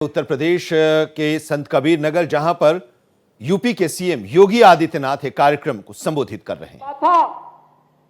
उत्तर प्रदेश के संत कबीर नगर, जहां पर यूपी के सीएम योगी आदित्यनाथ एक कार्यक्रम को संबोधित कर रहे हैं। था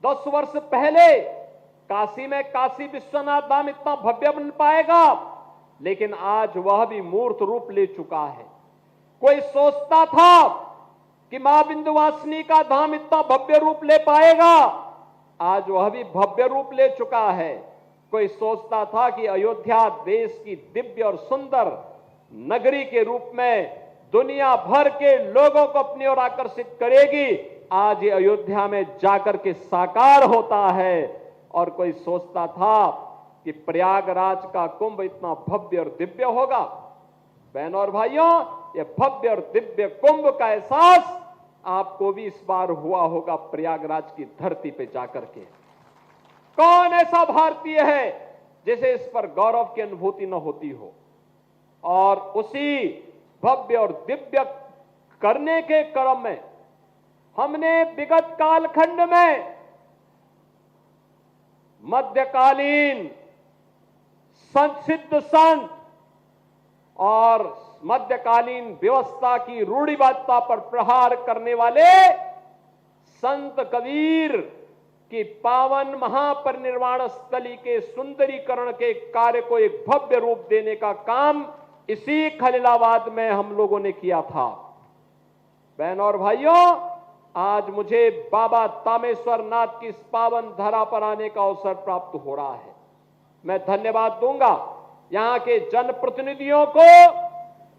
10 वर्ष पहले काशी में काशी विश्वनाथ धाम इतना भव्य बन पाएगा, लेकिन आज वह भी मूर्त रूप ले चुका है। कोई सोचता था कि मां विंध्यवासिनी का धाम इतना भव्य रूप ले पाएगा, आज वह भी भव्य रूप ले चुका है। कोई सोचता था कि अयोध्या देश की दिव्य और सुंदर नगरी के रूप में दुनिया भर के लोगों को अपनी ओर आकर्षित करेगी, आज ये अयोध्या में जाकर के साकार होता है। और कोई सोचता था कि प्रयागराज का कुंभ इतना भव्य और दिव्य होगा। बहनों और भाइयों, ये भव्य और दिव्य कुंभ का एहसास आपको भी इस बार हुआ होगा प्रयागराज की धरती पे जाकर के। कौन ऐसा भारतीय है जिसे इस पर गौरव की अनुभूति न होती हो। और उसी भव्य और दिव्य करने के क्रम में हमने विगत कालखंड में मध्यकालीन सिद्ध संत और मध्यकालीन व्यवस्था की रूढ़िवादिता पर प्रहार करने वाले संत कबीर की पावन महापरिनिर्वाण स्थली के सुंदरीकरण के कार्य को एक भव्य रूप देने का काम इसी खलीलाबाद में हम लोगों ने किया था। बहनों और भाइयों, आज मुझे बाबा तामेश्वर नाथ की इस पावन धरा पर आने का अवसर प्राप्त हो रहा है। मैं धन्यवाद दूंगा यहां के जनप्रतिनिधियों को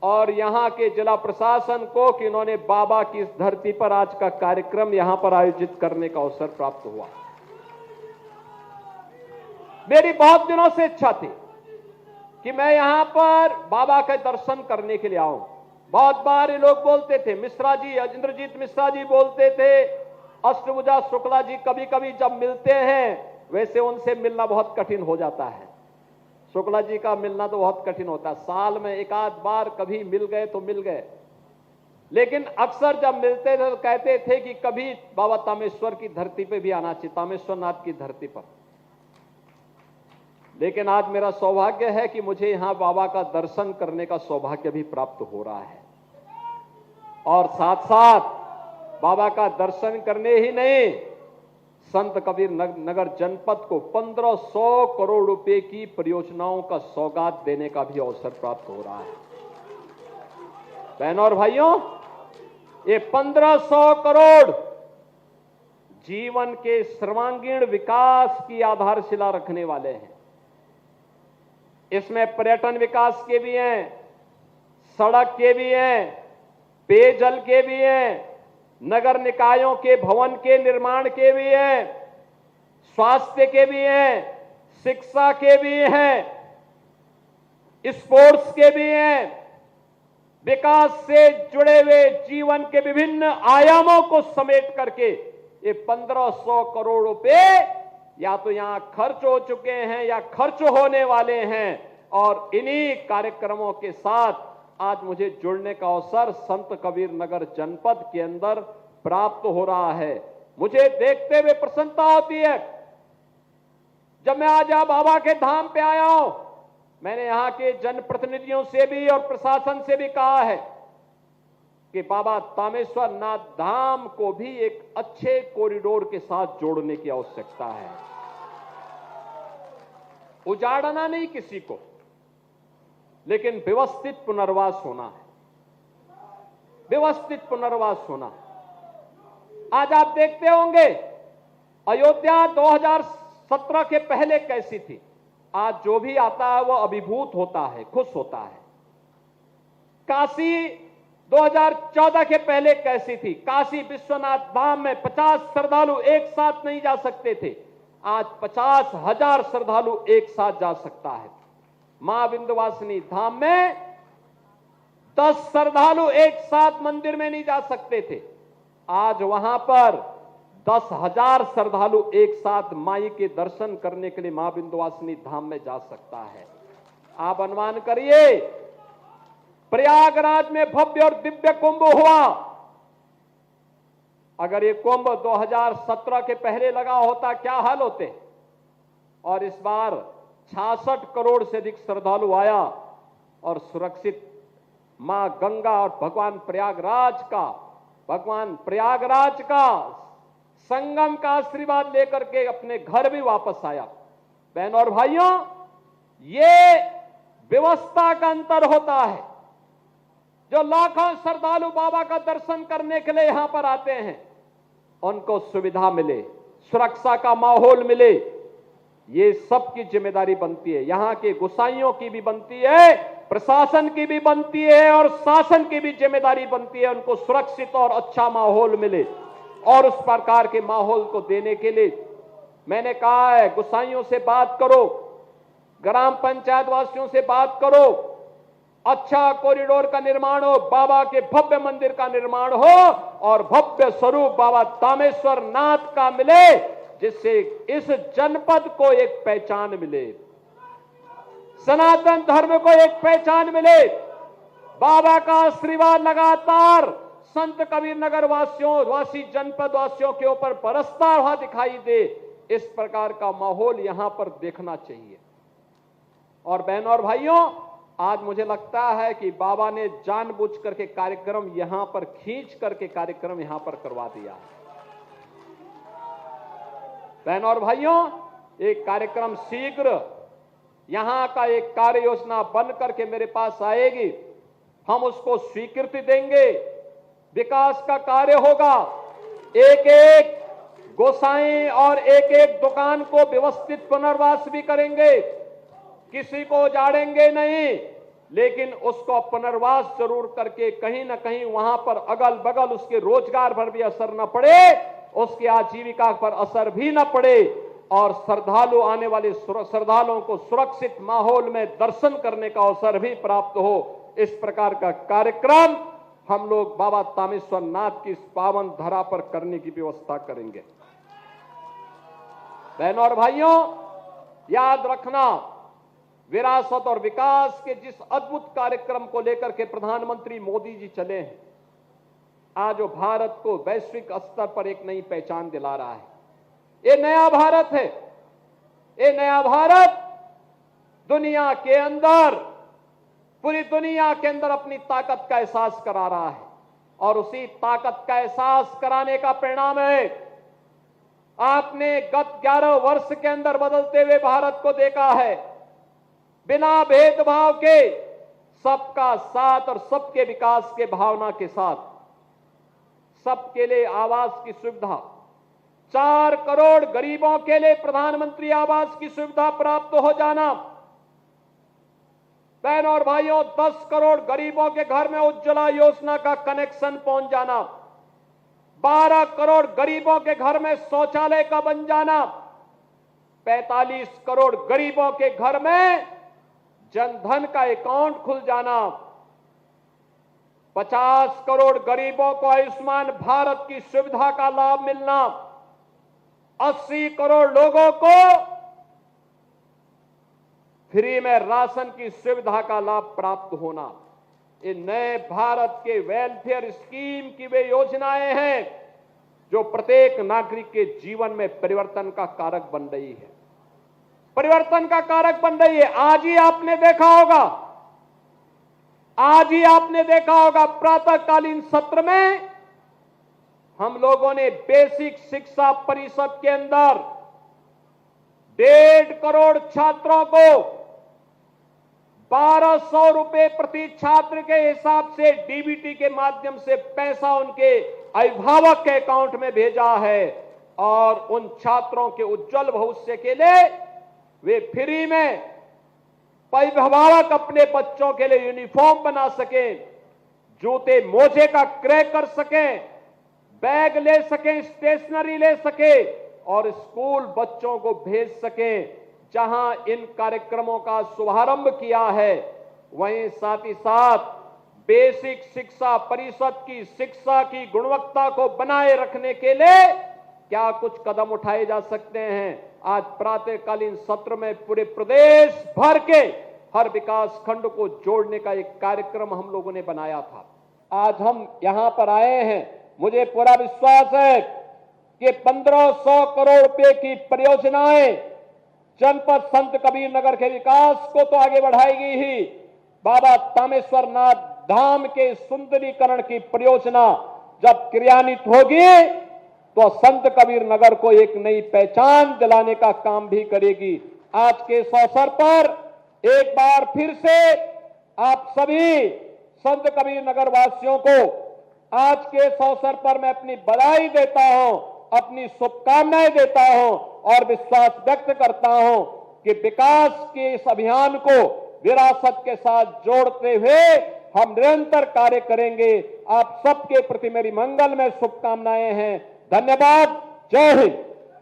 और यहां के जिला प्रशासन को कि इन्होंने बाबा की इस धरती पर आज का कार्यक्रम यहां पर आयोजित करने का अवसर प्राप्त हुआ। मेरी बहुत दिनों से इच्छा थी कि मैं यहां पर बाबा के दर्शन करने के लिए आऊं। बहुत बार ये लोग बोलते थे, मिश्रा जी, इंद्रजीत मिश्रा जी बोलते थे, अष्टभुजा शुक्ला जी कभी कभी जब मिलते हैं, वैसे उनसे मिलना बहुत कठिन हो जाता है। शुक्ला जी का मिलना तो बहुत कठिन होता है, साल में एक आध बार कभी मिल गए तो मिल गए, लेकिन अक्सर जब मिलते थे तो कहते थे कि कभी बाबा तामेश्वर की धरती पे भी आना चाहिए, तामेश्वर नाथ की धरती पर। लेकिन आज मेरा सौभाग्य है कि मुझे यहां बाबा का दर्शन करने का सौभाग्य भी प्राप्त हो रहा है। और साथ साथ बाबा का दर्शन करने ही नहीं, संत कबीर नगर जनपद को 1500 करोड़ रुपए की परियोजनाओं का सौगात देने का भी अवसर प्राप्त हो रहा है। बहनों और भाइयों, ये 1500 करोड़ जीवन के सर्वांगीण विकास की आधारशिला रखने वाले हैं। इसमें पर्यटन विकास के भी हैं, सड़क के भी हैं, पेयजल के भी हैं, नगर निकायों के भवन के निर्माण के भी हैं, स्वास्थ्य के भी हैं, शिक्षा के भी हैं, स्पोर्ट्स के भी हैं। विकास से जुड़े हुए जीवन के विभिन्न आयामों को समेट करके ये 1500 करोड़ रुपए या तो यहां खर्च हो चुके हैं या खर्च होने वाले हैं। और इन्हीं कार्यक्रमों के साथ आज मुझे जुड़ने का अवसर संत कबीर नगर जनपद के अंदर प्राप्त हो रहा है। मुझे देखते हुए प्रसन्नता होती है। जब मैं आज यहां बाबा के धाम पे आया हूं, मैंने यहां के जनप्रतिनिधियों से भी और प्रशासन से भी कहा है कि बाबा तामेश्वर नाथ धाम को भी एक अच्छे कॉरिडोर के साथ जोड़ने की आवश्यकता है। उजाड़ना नहीं किसी को, लेकिन व्यवस्थित पुनर्वास होना है, व्यवस्थित पुनर्वास होना। आज आप देखते होंगे अयोध्या 2017 के पहले कैसी थी, आज जो भी आता है वो अभिभूत होता है, खुश होता है। काशी 2014 के पहले कैसी थी, काशी विश्वनाथ धाम में 50 श्रद्धालु एक साथ नहीं जा सकते थे, आज 50,000 श्रद्धालु एक साथ जा सकता है। मां विंध्यवासिनी धाम में 10 श्रद्धालु एक साथ मंदिर में नहीं जा सकते थे, आज वहां पर 10,000 श्रद्धालु एक साथ माई के दर्शन करने के लिए मां विंध्यवासिनी धाम में जा सकता है। आप अनुमान करिए, प्रयागराज में भव्य और दिव्य कुंभ हुआ, अगर ये कुंभ 2017 के पहले लगा होता क्या हाल होते। और इस बार 66 करोड़ से अधिक श्रद्धालु आया, और सुरक्षित मां गंगा और भगवान प्रयागराज का संगम का आशीर्वाद लेकर के अपने घर भी वापस आया। बहनों और भाइयों, ये व्यवस्था का अंतर होता है। जो लाखों श्रद्धालु बाबा का दर्शन करने के लिए यहां पर आते हैं, उनको सुविधा मिले, सुरक्षा का माहौल मिले, ये सबकी जिम्मेदारी बनती है। यहां के गोसाइयों की भी बनती है, प्रशासन की भी बनती है और शासन की भी जिम्मेदारी बनती है। उनको सुरक्षित और अच्छा माहौल मिले, और उस प्रकार के माहौल को देने के लिए मैंने कहा है, गोसाइयों से बात करो, ग्राम पंचायत वासियों से बात करो, अच्छा कॉरिडोर का निर्माण हो, बाबा के भव्य मंदिर का निर्माण हो और भव्य स्वरूप बाबा तामेश्वर नाथ का मिले, जिससे इस जनपद को एक पहचान मिले, सनातन धर्म को एक पहचान मिले। बाबा का आशीर्वाद लगातार संत कबीर नगर वासी जनपद वासियों के ऊपर बरसता हुआ दिखाई दे, इस प्रकार का माहौल यहां पर देखना चाहिए। और बहनों और भाइयों, आज मुझे लगता है कि बाबा ने जानबूझ करके कार्यक्रम यहां पर खींच करके कार्यक्रम यहां पर करवा दिया। बहनों और भाइयों, एक कार्यक्रम शीघ्र यहां का एक कार्य योजना बन करके मेरे पास आएगी, हम उसको स्वीकृति देंगे, विकास का कार्य होगा। एक एक गोसाई और एक एक दुकान को व्यवस्थित पुनर्वास भी करेंगे, किसी को उजाड़ेंगे नहीं, लेकिन उसको पुनर्वास जरूर करके कहीं ना कहीं वहां पर अगल बगल उसके रोजगार पर भी असर न पड़े, उसकी आजीविका पर असर भी न पड़े, और श्रद्धालु आने वाले श्रद्धालुओं को सुरक्षित माहौल में दर्शन करने का अवसर भी प्राप्त हो। इस प्रकार का कार्यक्रम हम लोग बाबा तामेश्वर नाथ की इस पावन धरा पर करने की व्यवस्था करेंगे। बहनों और भाइयों, याद रखना, विरासत और विकास के जिस अद्भुत कार्यक्रम को लेकर के प्रधानमंत्री मोदी जी चले हैं, आज वो भारत को वैश्विक स्तर पर एक नई पहचान दिला रहा है। ये नया भारत है। ये नया भारत दुनिया के अंदर, पूरी दुनिया के अंदर अपनी ताकत का एहसास करा रहा है, और उसी ताकत का एहसास कराने का परिणाम है आपने गत 11 वर्ष के अंदर बदलते हुए भारत को देखा है। बिना भेदभाव के सबका साथ और सबके विकास के भावना के साथ, सबके लिए आवास की सुविधा, 4 करोड़ गरीबों के लिए प्रधानमंत्री आवास की सुविधा प्राप्त हो जाना, बहनों और भाइयों 10 करोड़ गरीबों के घर में उज्ज्वला योजना का कनेक्शन पहुंच जाना, 12 करोड़ गरीबों के घर में शौचालय का बन जाना, 45 करोड़ गरीबों के घर में जनधन का अकाउंट खुल जाना, 50 करोड़ गरीबों को आयुष्मान भारत की सुविधा का लाभ मिलना, 80 करोड़ लोगों को फ्री में राशन की सुविधा का लाभ प्राप्त होना। ये नए भारत के वेलफेयर स्कीम की वे योजनाएं हैं जो प्रत्येक नागरिक के जीवन में परिवर्तन का कारक बन रही है, परिवर्तन का कारक बन रही है। आज ही आपने देखा होगा प्रातःकालीन सत्र में हम लोगों ने बेसिक शिक्षा परिषद के अंदर 1.5 करोड़ छात्रों को 1200 रुपए प्रति छात्र के हिसाब से डीबीटी के माध्यम से पैसा उनके अभिभावक के अकाउंट में भेजा है, और उन छात्रों के उज्जवल भविष्य के लिए वे फ्री में अभिभावक अपने बच्चों के लिए यूनिफॉर्म बना सकें, जूते मोजे का क्रय कर सकें, बैग ले सकें, स्टेशनरी ले सकें और स्कूल बच्चों को भेज सकें। जहां इन कार्यक्रमों का शुभारंभ किया है, वहीं साथ ही साथ बेसिक शिक्षा परिषद की शिक्षा की गुणवत्ता को बनाए रखने के लिए क्या कुछ कदम उठाए जा सकते हैं। आज प्रातःकालीन सत्र में पूरे प्रदेश भर के हर विकास खंड को जोड़ने का एक कार्यक्रम हम लोगों ने बनाया था। आज हम यहां पर आए हैं, मुझे पूरा विश्वास है कि 1500 करोड़ रुपए की परियोजनाएं जनपद संत कबीर नगर के विकास को तो आगे बढ़ाएगी ही, बाबा तामेश्वर नाथ धाम के सुंदरीकरण की परियोजना जब क्रियान्वित होगी तो संत कबीर नगर को एक नई पहचान दिलाने का काम भी करेगी। आज के इस अवसर पर एक बार फिर से आप सभी संत कबीर नगर वासियों को आज के इस अवसर पर मैं अपनी बधाई देता हूं, अपनी शुभकामनाएं देता हूं और विश्वास व्यक्त करता हूं कि विकास के इस अभियान को विरासत के साथ जोड़ते हुए हम निरंतर कार्य करेंगे। आप सबके प्रति मेरी मंगलमय शुभकामनाएं हैं। धन्यवाद। जय हिंद।